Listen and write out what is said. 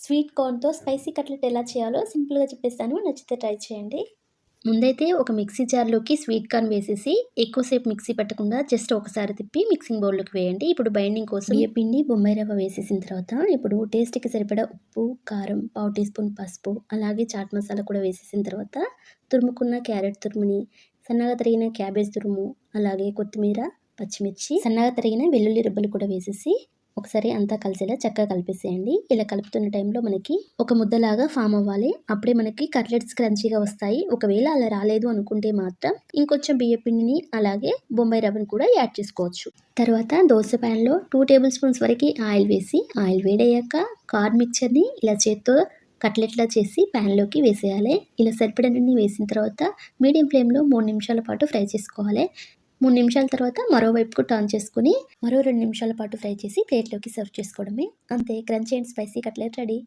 Sweet కార్న్‌తో spicy cutlet ఎలా చేయాలో సింపుల్‌గా చెప్పేస్తాను. నచ్చితే ట్రై చేయండి. ముందైతే ఒక మిక్సీ జార్‌లోకి స్వీట్ కార్న్ వేసేసి ఎక్కువ సేపు మిక్సీ పట్టకుండా జస్ట్ ఒకసారి తిప్పి మిక్సింగ్ బౌల్‌లోకి వేయండి. ఇప్పుడు బైండింగ్ కోసం బియ్యపిండి, బొంబాయి రవ్వ వేసేసిన తర్వాత ఇప్పుడు టేస్ట్‌కి సరిపడా ఉప్పు, కారం, పావు టీ స్పూన్ పసుపు, అలాగే చాట్ మసాలా కూడా వేసేసిన తర్వాత తురుముకున్న క్యారెట్ తురుముని, సన్నగా తరిగిన క్యాబేజ్ తురుము, అలాగే కొత్తిమీర, పచ్చిమిర్చి, సన్నగా తరిగిన వెల్లుల్లి రెబ్బలు కూడా వేసేసి ఒకసారి అంతా కలిసేలా చక్కగా కలిపేసేయండి. ఇలా కలుపుతున్న టైంలో మనకి ఒక ముద్దలాగా ఫామ్ అవ్వాలి. అప్పుడే మనకి కట్లెట్స్ క్రంచీగా వస్తాయి. ఒకవేళ అలా రాలేదు అనుకుంటే మాత్రం ఇంకొంచెం బియ్య పిండిని అలాగే బొంబాయి రవ్వను కూడా యాడ్ చేసుకోవచ్చు. తర్వాత దోస ప్యాన్‌లో 2 టేబుల్ స్పూన్స్ వరకు ఆయిల్ వేసి ఆయిల్ వేడయ్యాక కార్న్ మిక్చర్‌ని ఇలా చేత్తో కట్లెట్లా చేసి ప్యాన్‌లోకి వేసేయాలి. ఇలా సరిపడినన్ని వేసిన తర్వాత మీడియం ఫ్లేమ్‌లో 3 నిమిషాల పాటు ఫ్రై చేసుకోవాలి. 3 నిమిషాల తర్వాత మరోవైపుకు టర్న్ చేసుకొని మరో 2 నిమిషాల పాటు ఫ్రై చేసి ప్లేట్‌లోకి సర్వ్ చేసుకోవడమే. అంతే crunchy and spicy cutlet ready.